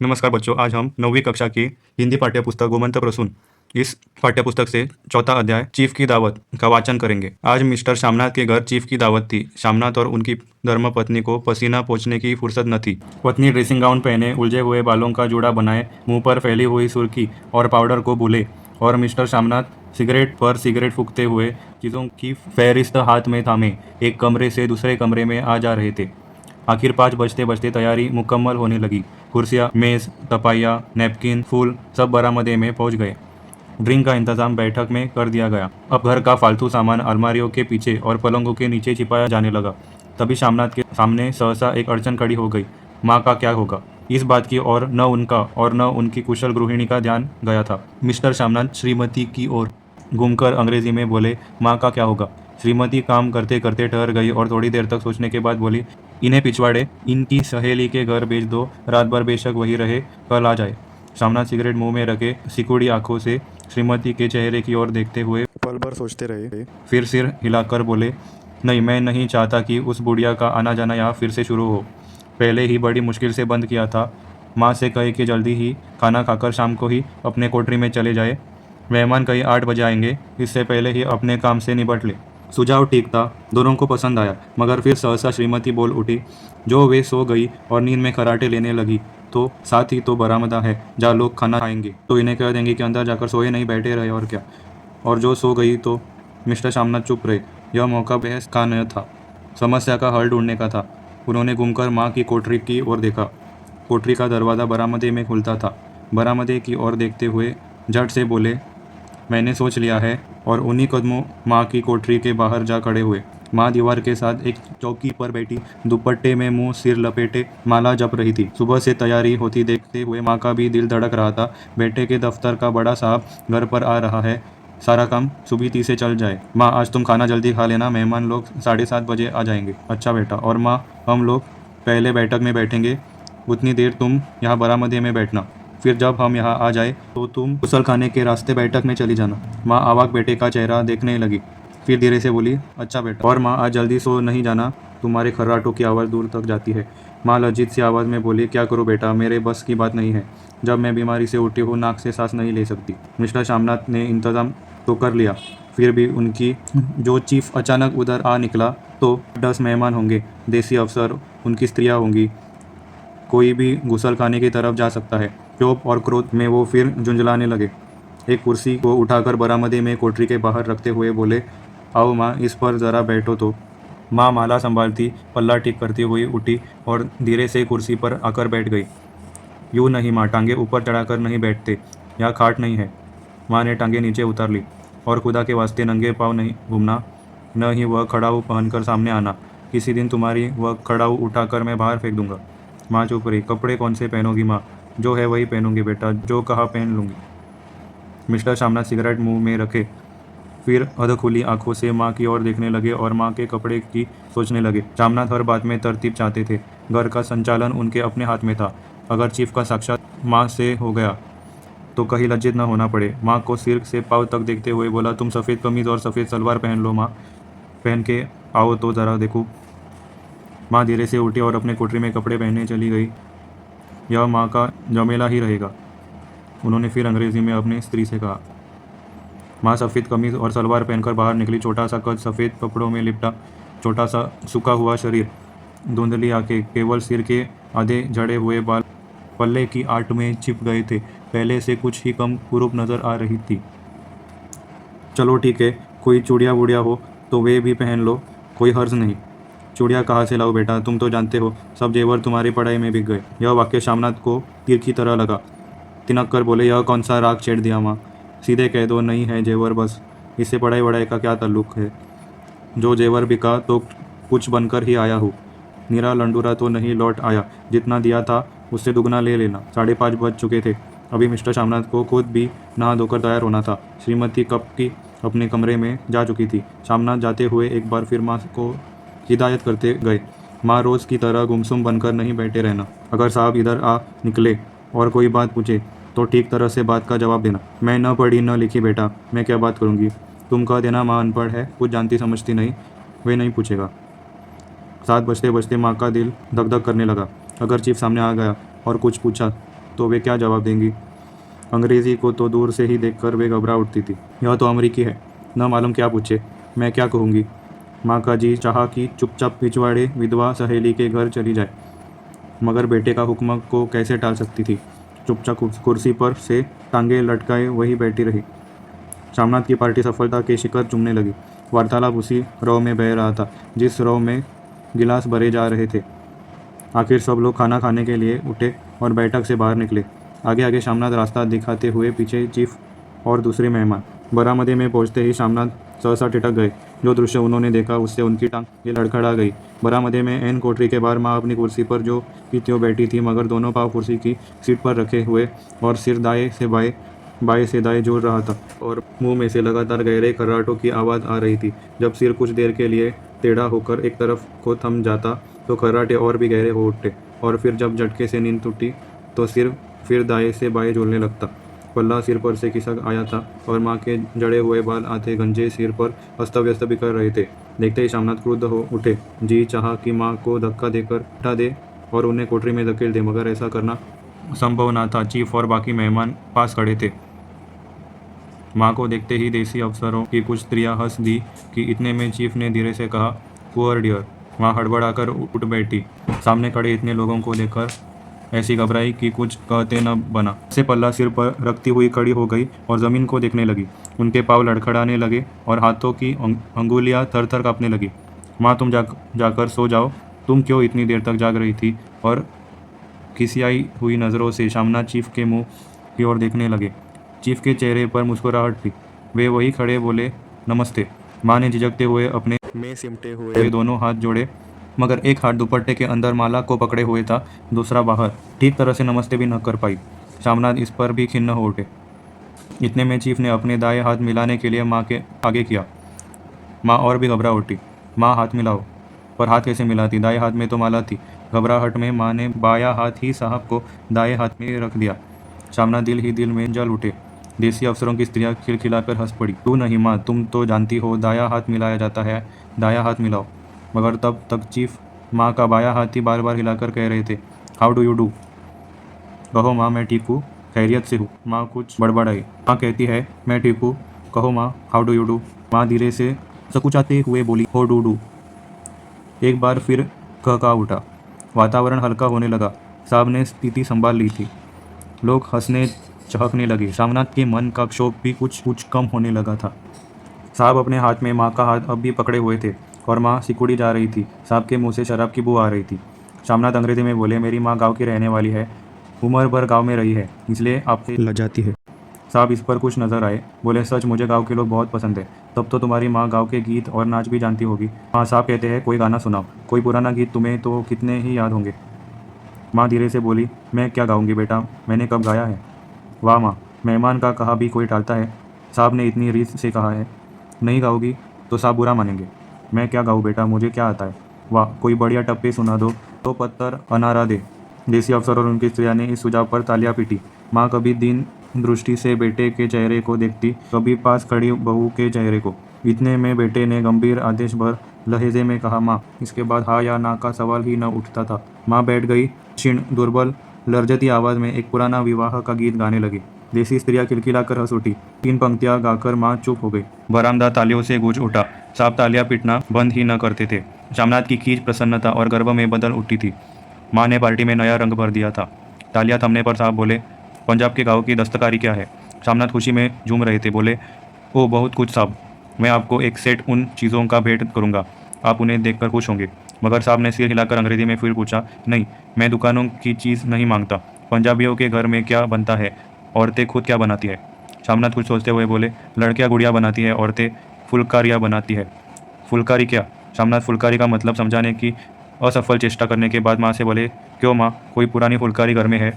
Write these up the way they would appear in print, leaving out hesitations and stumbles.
नमस्कार बच्चों, आज हम 9वीं कक्षा की हिंदी पाठ्यपुस्तक गोमंतक प्रसून इस पाठ्यपुस्तक से चौथा अध्याय चीफ की दावत का वाचन करेंगे। आज मिस्टर शामनाथ के घर चीफ की दावत थी। शामनाथ और उनकी धर्मपत्नी को पसीना पोंछने की फुर्सत न थी। पत्नी ड्रेसिंग गाउन पहने, उलझे हुए बालों का जूड़ा बनाए, मुंह पर फैली हुई सुर्खी और पाउडर को भूले, और मिस्टर शामनाथ सिगरेट पर सिगरेट फूंकते हुए चीज़ों की फहरिस्त हाथ में थामे एक कमरे से दूसरे कमरे में आ जा रहे थे। आखिर 5 बजते बजते तैयारी मुकम्मल होने लगी। कुर्सियाँ, मेज, तपाइयाँ, नैपकिन, फूल सब बरामदे में पहुंच गए। ड्रिंक का इंतजाम बैठक में कर दिया गया। अब घर का फालतू सामान अलमारियों के पीछे और पलंगों के नीचे छिपाया जाने लगा। तभी शामनाथ के सामने सहसा एक अड़चन खड़ी हो गई। माँ का क्या होगा? इस बात की ओर न उनका और न उनकी कुशल गृहिणी का ध्यान गया था। मिस्टर शामनाथ श्रीमती की ओर घूमकर अंग्रेजी में बोले, माँ का क्या होगा? श्रीमती काम करते करते ठहर गई और थोड़ी देर तक सोचने के बाद बोली, इन्हें पिछवाड़े इनकी सहेली के घर भेज दो, रात भर बेशक वही रहे, कल आ जाए। शामनाथ सिगरेट मुंह में रखे सिकुड़ी आंखों से श्रीमती के चेहरे की ओर देखते हुए पल भर सोचते रहे। फिर सिर हिलाकर बोले, नहीं, मैं नहीं चाहता कि उस बुढ़िया का आना जाना यहाँ फिर से शुरू हो। पहले ही बड़ी मुश्किल से बंद किया था। माँ से कहे कि जल्दी ही खाना खाकर शाम को ही अपने कोठरी में चले जाए। मेहमान कहीं 8 बजे आएंगे, इससे पहले ही अपने काम से निपट ले। सुझाव ठीक था, दोनों को पसंद आया, मगर फिर सहसा श्रीमती बोल उठी, जो वे सो गई और नींद में खराटे लेने लगी तो साथ ही तो बरामदा है, जहाँ लोग खाना खाएंगे तो इन्हें कह देंगे कि अंदर जाकर सोए नहीं, बैठे रहे, और क्या। और जो सो गई तो मिस्टर शामनाथ चुप रहे। यह मौका बहस का न था, समस्या का हल ढूंढने का था। उन्होंने घूमकर माँ की कोठरी की ओर देखा। कोठरी का दरवाज़ा बरामदे में खुलता था। बरामदे की ओर देखते हुए झट से बोले, मैंने सोच लिया है, और उन्हीं कदमों माँ की कोठरी के बाहर जा खड़े हुए। माँ दीवार के साथ एक चौकी पर बैठी दुपट्टे में मुंह सिर लपेटे माला जप रही थी। सुबह से तैयारी होती देखते हुए माँ का भी दिल धड़क रहा था। बेटे के दफ्तर का बड़ा साहब घर पर आ रहा है, सारा काम सुबीती से चल जाए। माँ, आज तुम खाना जल्दी खा लेना, मेहमान लोग 7:30 बजे आ जाएंगे। अच्छा बेटा। और माँ, हम लोग पहले बैठक में बैठेंगे, उतनी देर तुम यहाँ बरामदे में बैठना, फिर जब हम यहाँ आ जाए तो तुम गुसल खाने के रास्ते बैठक में चली जाना। माँ अवाक बेटे का चेहरा देखने लगी, फिर धीरे से बोली, अच्छा बेटा। और माँ, आज जल्दी सो नहीं जाना, तुम्हारे खर्राटों की आवाज़ दूर तक जाती है। माँ लज्जित सी आवाज़ में बोली, क्या करूँ बेटा, मेरे बस की बात नहीं है। जब मैं बीमारी से उठी हूँ, नाक से सांस नहीं ले सकती। मिस्टर शामनाथ ने इंतज़ाम तो कर लिया, फिर भी उनकी जो चीफ अचानक उधर आ निकला तो 10 मेहमान होंगे, देसी अफसर, उनकी स्त्रियाँ होंगी, कोई भी गुसल खाने की तरफ जा सकता है। क्षोभ और क्रोध में वो फिर झुंझलाने लगे। एक कुर्सी को उठाकर बरामदे में कोठरी के बाहर रखते हुए बोले, आओ माँ, इस पर ज़रा बैठो तो। माँ माला संभालती पल्ला ठीक करती हुई उठी और धीरे से कुर्सी पर आकर बैठ गई। यूँ नहीं माँ, टांगे ऊपर चढ़ाकर नहीं बैठते, यहाँ खाट नहीं है। माँ ने टांगे नीचे उतार ली। और खुदा के वास्ते नंगे पाँव नहीं घूमना, न ही वह खड़ाऊ पहनकर सामने आना। किसी दिन तुम्हारी वह खड़ाऊ उठाकर मैं बाहर फेंक दूंगा। माँ चुप रही। कपड़े कौन से पहनोगी माँ? जो है वही पहनूंगी बेटा, जो कहा पहन लूँगी। मिस्टर शामनाथ सिगरेट मुंह में रखे फिर अधखुली आंखों से माँ की ओर देखने लगे और माँ के कपड़े की सोचने लगे। शामनाथ हर बात में तरतीब चाहते थे। घर का संचालन उनके अपने हाथ में था। अगर चीफ का साक्षात माँ से हो गया तो कहीं लज्जित न होना पड़े। माँ को सिर से पाँव तक देखते हुए बोला, तुम सफ़ेद कमीज़ और सफ़ेद सलवार पहन लो माँ, पहन के आओ तो ज़रा देखूँ। माँ धीरे से उठी और अपने कोठरी में कपड़े पहनने चली गई। यह माँ का झमेला ही रहेगा, उन्होंने फिर अंग्रेजी में अपनी स्त्री से कहा। माँ सफ़ेद कमीज़ और सलवार पहनकर बाहर निकली। छोटा सा कद, सफ़ेद कपड़ों में लिपटा छोटा सा सूखा हुआ शरीर, धुंधली आंखें, केवल सिर के आधे झड़े हुए बाल पल्ले की आट में छिप गए थे। पहले से कुछ ही कम कुरूप नज़र आ रही थी। चलो ठीक है, कोई चूड़िया वूड़िया हो तो वे भी पहन लो, कोई हर्ज नहीं। चूड़िया कहाँ से लाओ बेटा, तुम तो जानते हो सब जेवर तुम्हारी पढ़ाई में बिक गए। यह वाक्य शामनाथ को तीर की तरह लगा। तिनक कर बोले, यह कौन सा राग छेड़ दिया माँ, सीधे कह दो नहीं है जेवर, बस। इससे पढ़ाई वढ़ाई का क्या ताल्लुक है? जो जेवर बिका तो कुछ बनकर ही आया हूँ, निरा लंडूरा तो नहीं लौट आया। जितना दिया था उससे दुगना ले लेना। 5:30 बज चुके थे। अभी मिस्टर शामनाथ को खुद भी नहा धोकर तैयार होना था। श्रीमती कब की अपने कमरे में जा चुकी थी। शामनाथ जाते हुए एक बार फिर माँ को हिदायत करते गए, माँ, रोज़ की तरह गुमसुम बनकर नहीं बैठे रहना। अगर साहब इधर आ निकले और कोई बात पूछे तो ठीक तरह से बात का जवाब देना। मैं न पढ़ी न लिखी बेटा, मैं क्या बात करूँगी? तुम कह देना माँ अनपढ़ है, कुछ जानती समझती नहीं, वे नहीं पूछेगा। 7 बजते बजते माँ का दिल धक धक करने लगा। अगर चीफ सामने आ गया और कुछ पूछा तो वे क्या जवाब देंगी। अंग्रेज़ी को तो दूर से ही देखकर वे घबरा उठती थी। यह तो अमरीकी है, न मालूम क्या पूछे, मैं क्या कहूँगी। माँ का जी चाहा कि चुपचाप पिछवाड़े विधवा सहेली के घर चली जाए, मगर बेटे का हुक्म को कैसे टाल सकती थी। चुपचाप कुर्सी पर से टांगे लटकाए वही बैठी रही। शामनाथ की पार्टी सफलता के शिखर चूमने लगी। वार्तालाप उसी रव में बह रहा था जिस रव में गिलास भरे जा रहे थे। आखिर सब लोग खाना खाने के लिए उठे और बैठक से बाहर निकले। आगे आगे शामनाथ रास्ता दिखाते हुए, पीछे चीफ और दूसरे मेहमान। बरामदे में पहुंचते ही शामनाथ सहसा ठिठक गए। जो दृश्य उन्होंने देखा उससे उनकी टांग ये लड़खड़ा गई। बरामदे में एन कोठरी के बाहर माँ अपनी कुर्सी पर जो की त्यों बैठी थी, मगर दोनों पाँव कुर्सी की सीट पर रखे हुए और सिर बाएं से दाएं जोड़ रहा था, और मुंह में से लगातार गहरे खर्राटों की आवाज़ आ रही थी। जब सिर कुछ देर के लिए टेढ़ा होकर एक तरफ को थम जाता तो खर्राटे और भी गहरे हो उठते, और फिर जब झटके से नींद टूटी तो सिर फिर दाएं से बाएं झूलने लगता। पल्ला सिर पर से खिसक आया था और माँ के जड़े हुए बाल आधे गंजे सिर पर अस्त व्यस्त बिखर रहे थे। देखते ही शामनाथ क्रुद्ध हो उठे। जी चाहा कि माँ को धक्का देकर उठा दे और उन्हें कोठरी में धकेल दे, मगर ऐसा करना संभव न था। चीफ और बाकी मेहमान पास खड़े थे। माँ को देखते ही देसी अफसरों की कुछ स्त्रियां हंस दी कि इतने में चीफ ने धीरे से कहा, पुअर डियर। माँ हड़बड़ाकर उठ बैठी। सामने खड़े इतने लोगों को देखकर ऐसी घबराई कि कुछ कहते न बना। से पल्ला सिर पर रखती हुई खड़ी हो गई और ज़मीन को देखने लगी। उनके पाँव लड़खड़ाने लगे और हाथों की अंगुलियां थर थर काँपने लगी। माँ तुम जाकर सो जाओ। तुम क्यों इतनी देर तक जाग रही थी। और खिसियाई हुई नज़रों से शामनाथ चीफ के मुंह की ओर देखने लगे। चीफ के चेहरे पर मुस्कुराहट थी। वे वही खड़े बोले, नमस्ते। माँ ने झिझकते हुए अपने में सिमटे हुए दोनों हाथ जोड़े, मगर एक हाथ दुपट्टे के अंदर माला को पकड़े हुए था, दूसरा बाहर। ठीक तरह से नमस्ते भी न कर पाई। शामनाथ इस पर भी खिन्न हो उठे। इतने में चीफ ने अपने दाएं हाथ मिलाने के लिए माँ के आगे किया। माँ और भी घबरा उठी। माँ हाथ मिलाओ। पर हाथ कैसे मिलाती, दाएं हाथ में तो माला थी। घबराहट में माँ ने बायां हाथ ही साहब को दाएं हाथ में रख दिया। शामनाथ दिल ही दिल में जल उठे। देसी अफसरों की स्त्रियां खिलखिलाकर हंस पड़ी। तू नहीं माँ, तुम तो जानती हो दायां हाथ मिलाया जाता है, दायां हाथ मिलाओ। मगर तब तक चीफ माँ का बायां हाथ ही बार बार हिलाकर कह रहे थे, हाउ डू यू डू। कहो माँ मैं ठीक हूँ, खैरियत से हूँ। माँ कुछ बड़बड़ाई। माँ कहती है, मैं ठीक हूँ। कहो माँ, हाउ डू यू डू। माँ धीरे से सकुचाते हुए बोली, हो डू। एक बार फिर कहका उठा। वातावरण हल्का होने लगा। साहब ने स्थिति संभाल ली थी। लोग हंसने चहकने लगे। शामनाथ के मन का क्षोभ भी कुछ कुछ कम होने लगा था। साहब अपने हाथ में माँ का हाथ अब भी पकड़े हुए थे और माँ सिकुड़ी जा रही थी। साहब के मुंह से शराब की बू आ रही थी। शामनाथ अंग्रेजी में बोले, मेरी माँ गांव की रहने वाली है, उम्र भर गांव में रही है, इसलिए आपसे लजाती है। साहब इस पर कुछ नजर आए। बोले, सच मुझे गांव के लोग बहुत पसंद है। तब तो तुम्हारी माँ गांव के गीत और नाच भी जानती होगी। हाँ, साहब कहते हैं कोई गाना सुनाओ, कोई पुराना गीत, तुम्हें तो कितने ही याद होंगे। माँ धीरे से बोली, मैं क्या गाऊंगी बेटा, मैंने कब गाया है। वाह माँ, मेहमान का कहा भी कोई टालता है। साहब ने इतनी रीत से कहा है। नहीं गाओगी तो साहब बुरा मानेंगे। मैं क्या गाऊँ बेटा, मुझे क्या आता है। वाह, कोई बढ़िया टप्पे सुना दो, तो पत्थर अनारा दे। देसी अफसर और उनकी स्त्रियाँ ने इस सुझाव पर तालियां पीटी। माँ कभी दीन दृष्टि से बेटे के चेहरे को देखती, कभी पास खड़ी बहू के चेहरे को। इतने में बेटे ने गंभीर आदेश भर लहजे में कहा, माँ। इसके बाद हाँ या ना का सवाल ही न उठता था। माँ बैठ गई। क्षीण दुर्बल लर्जती आवाज़ में एक पुराना विवाह का गीत गाने लगी। देसी स्त्रियाँ खिलखिलाकर हंस उठी। 3 पंक्तियाँ गाकर माँ चुप हो गई। बरामदा तालियों से गूंज उठा। साहब तालियां पीटना बंद ही न करते थे। शामनाथ की खींच प्रसन्नता और गर्व में बदल उठी थी। माँ ने पार्टी में नया रंग भर दिया था। तालियां थमने पर साहब बोले, पंजाब के गाँव की दस्तकारी क्या है। शामनाथ खुशी में झूम रहे थे। बोले, ओ बहुत कुछ साहब, मैं आपको एक सेट उन चीज़ों का भेंट करूँगा, आप उन्हें देखकर खुश होंगे। मगर साहब ने सिर हिलाकर अंग्रेजी में फिर पूछा, नहीं, मैं दुकानों की चीज़ नहीं मांगता। पंजाबियों के घर में क्या बनता है, औरतें खुद क्या बनाती है। शामनाथ कुछ सोचते हुए बोले, लड़कियां गुड़िया बनाती है, औरतें फुलकारियाँ बनाती है। फुलकारी क्या। शामनाथ फुलकारी का मतलब समझाने की असफल चेष्टा करने के बाद माँ से बोले, क्यों माँ, कोई पुरानी फुलकारी घर में है।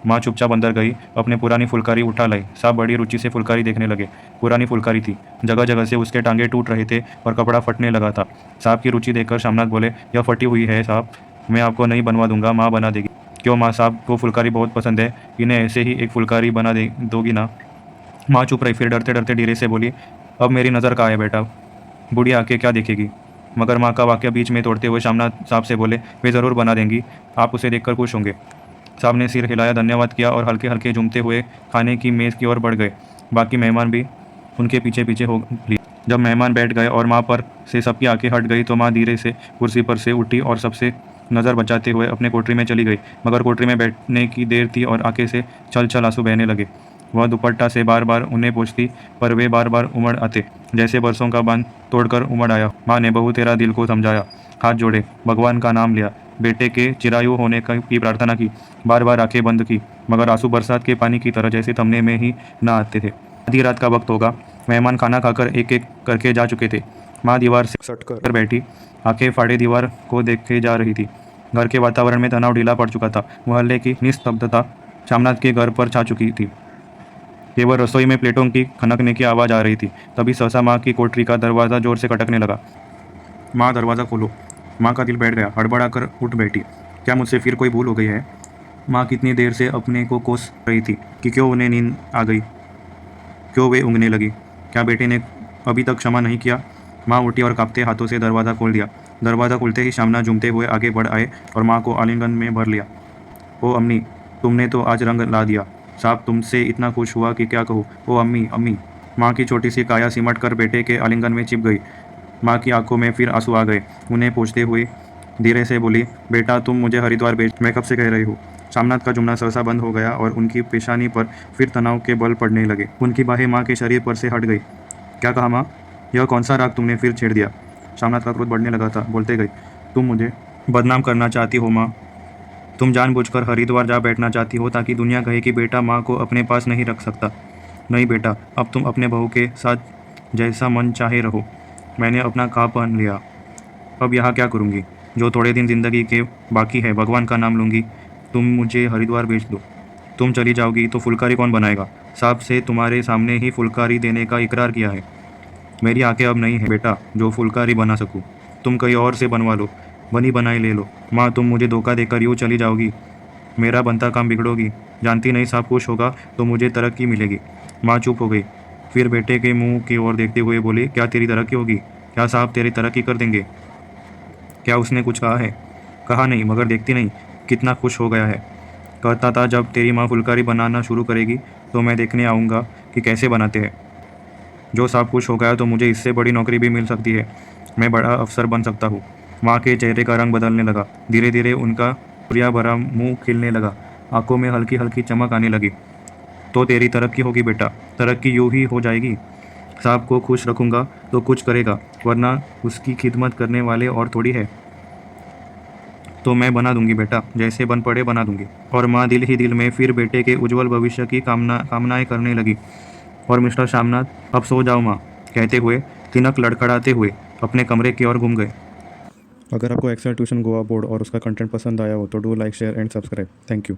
माँ चुपचाप अंदर गई, अपने पुरानी फुलकारी उठा लाई। साहब बड़ी रुचि से फुलकारी देखने लगे। पुरानी फुलकारी थी, जगह जगह से उसके टांगे टूट रहे थे और कपड़ा फटने लगा था। साहब की रुचि देखकर शामनाथ बोले, यह फटी हुई है साहब, मैं आपको नहीं बनवा दूंगा, माँ बना देगी। क्यों माँ, साहब को फुलकारी बहुत पसंद है, इन्हें ऐसे ही एक फुलकारी बना दे दोगी ना। माँ चुप रही, फिर डरते डरते धीरे से बोली, अब मेरी नज़र कहाँ है बेटा, बुढ़िया आके क्या देखेगी। मगर माँ का वाक्य बीच में तोड़ते हुए शामनाथ साहब से बोले, वे ज़रूर बना देंगी, आप उसे देखकर खुश होंगे। साहब ने सिर हिलाया, धन्यवाद किया और हल्के हल्के झूमते हुए खाने की मेज़ की ओर बढ़ गए। बाकी मेहमान भी उनके पीछे पीछे हो लिए। जब मेहमान बैठ गए और माँ पर से सबकी आंखें हट गई तो माँ धीरे से कुर्सी पर से उठी और सबसे नज़र बचाते हुए अपने कोठरी में चली गई। मगर कोठरी में बैठने की देर थी और आंखें से छल छल आंसू बहने लगे। वह दुपट्टा से बार बार उन्हें पूछती, पर वे बार बार उमड़ आते, जैसे बरसों का बांध तोड़कर उमड़ आया। माँ ने बहू तेरा दिल को समझाया, हाथ जोड़े, भगवान का नाम लिया, बेटे के चिरायु होने की प्रार्थना की, बार बार आंखें बंद की, मगर आंसू बरसात के पानी की तरह जैसे थमने में ही न आते थे। आधी रात का वक्त होगा। मेहमान खाना खाकर एक एक करके जा चुके थे। माँ दीवार से सट कर बैठी, आंखें फाड़े दीवार को देखे जा रही थी। घर के वातावरण में तनाव ढीला पड़ चुका था। मोहल्ले की निस्तब्धता शामनाथ के घर पर छा चुकी थी। केवल रसोई में प्लेटों की खनकने की आवाज़ आ रही थी। तभी सहसा माँ की कोठरी का दरवाज़ा जोर से खटकने लगा। माँ, दरवाज़ा खोलो। माँ का दिल बैठ गया, हड़बड़ाकर उठ बैठी। क्या मुझसे फिर कोई भूल हो गई है? माँ कितनी देर से अपने को कोस रही थी कि क्यों उन्हें नींद आ गई, क्यों वे ऊँघने लगी। क्या बेटे ने अभी तक क्षमा नहीं किया? माँ उठी और कांपते हाथों से दरवाज़ा खोल दिया। दरवाज़ा खुलते ही शामना झूमते हुए आगे बढ़ आए और माँ को आलिंगन में भर लिया। ओ अम्मी, तुमने तो आज रंग ला दिया। साहब तुमसे इतना खुश हुआ कि क्या कहूँ। ओ अम्मी, अम्मी। माँ की छोटी सी काया सिमट कर बेटे के आलिंगन में चिप गई। माँ की आंखों में फिर आंसू आ गए। उन्हें पूछते हुए धीरे से बोली, बेटा तुम मुझे हरिद्वार भेज, मैं कब से कह रही हूँ। शामनाथ का जुमना सहसा बंद हो गया और उनकी पेशानी पर फिर तनाव के बल पड़ने लगे। उनकी बाहें माँ के शरीर पर से हट गई। क्या कहा माँ? यह कौन सा राग तुमने फिर छेड़ दिया? शामनाथ का क्रोध बढ़ने लगा था। बोलते गई, तुम मुझे बदनाम करना चाहती हो माँ। तुम जानबूझकर हरिद्वार जा बैठना चाहती हो ताकि दुनिया कहे कि बेटा माँ को अपने पास नहीं रख सकता। नहीं बेटा, अब तुम अपने बहू के साथ जैसा मन चाहे रहो। मैंने अपना काम पहन लिया। अब यहाँ क्या करूँगी? जो थोड़े दिन ज़िंदगी के बाकी है भगवान का नाम लूँगी। तुम मुझे हरिद्वार भेज दो। तुम चली जाओगी तो फुलकारी कौन बनाएगा? साहब से तुम्हारे सामने ही फुलकारी देने का इकरार किया है। मेरी आंखें अब नहीं है बेटा जो फुलकारी बना सकूँ। तुम कहीं और से बनवा लो, बनी बनाई ले लो। माँ तुम मुझे धोखा देकर यूँ चली जाओगी, मेरा बनता काम बिगड़ोगी। जानती नहीं साहब खुश होगा तो मुझे तरक्की मिलेगी। माँ चुप हो गई। फिर बेटे के मुंह की ओर देखते हुए बोली, क्या तेरी तरक्की होगी? क्या साहब तेरी तरक्की कर देंगे? क्या उसने कुछ कहा है? कहा नहीं, मगर देखती नहीं कितना खुश हो गया है। कहता था जब तेरी माँ फुलकारी बनाना शुरू करेगी तो मैं देखने आऊँगा कि कैसे बनाते हैं। जो साहब खुश हो गया तो मुझे इससे बड़ी नौकरी भी मिल सकती है। मैं बड़ा अफसर बन सकता हूँ। माँ के चेहरे का रंग बदलने लगा। धीरे धीरे उनका प्रिया भरा मुंह खिलने लगा। आंखों में हल्की हल्की चमक आने लगी। तो तेरी तरक्की होगी बेटा, तरक्की यूँ ही हो जाएगी। साहब को खुश रखूँगा तो कुछ करेगा, वरना उसकी खिदमत करने वाले और थोड़ी है। तो मैं बना दूंगी बेटा, जैसे बन पड़े बना दूंगी। और माँ दिल ही दिल में फिर बेटे के उज्जवल भविष्य की कामनाएं करने लगी। और मिस्टर शामनाथ, अब सो जाओ माँ, कहते हुए तिनक लड़खड़ाते हुए अपने कमरे की ओर घूम गए। अगर आपको एक्सेल ट्यूशन गोवा बोर्ड और उसका कंटेंट पसंद आया हो तो do like, share and subscribe. Thank you.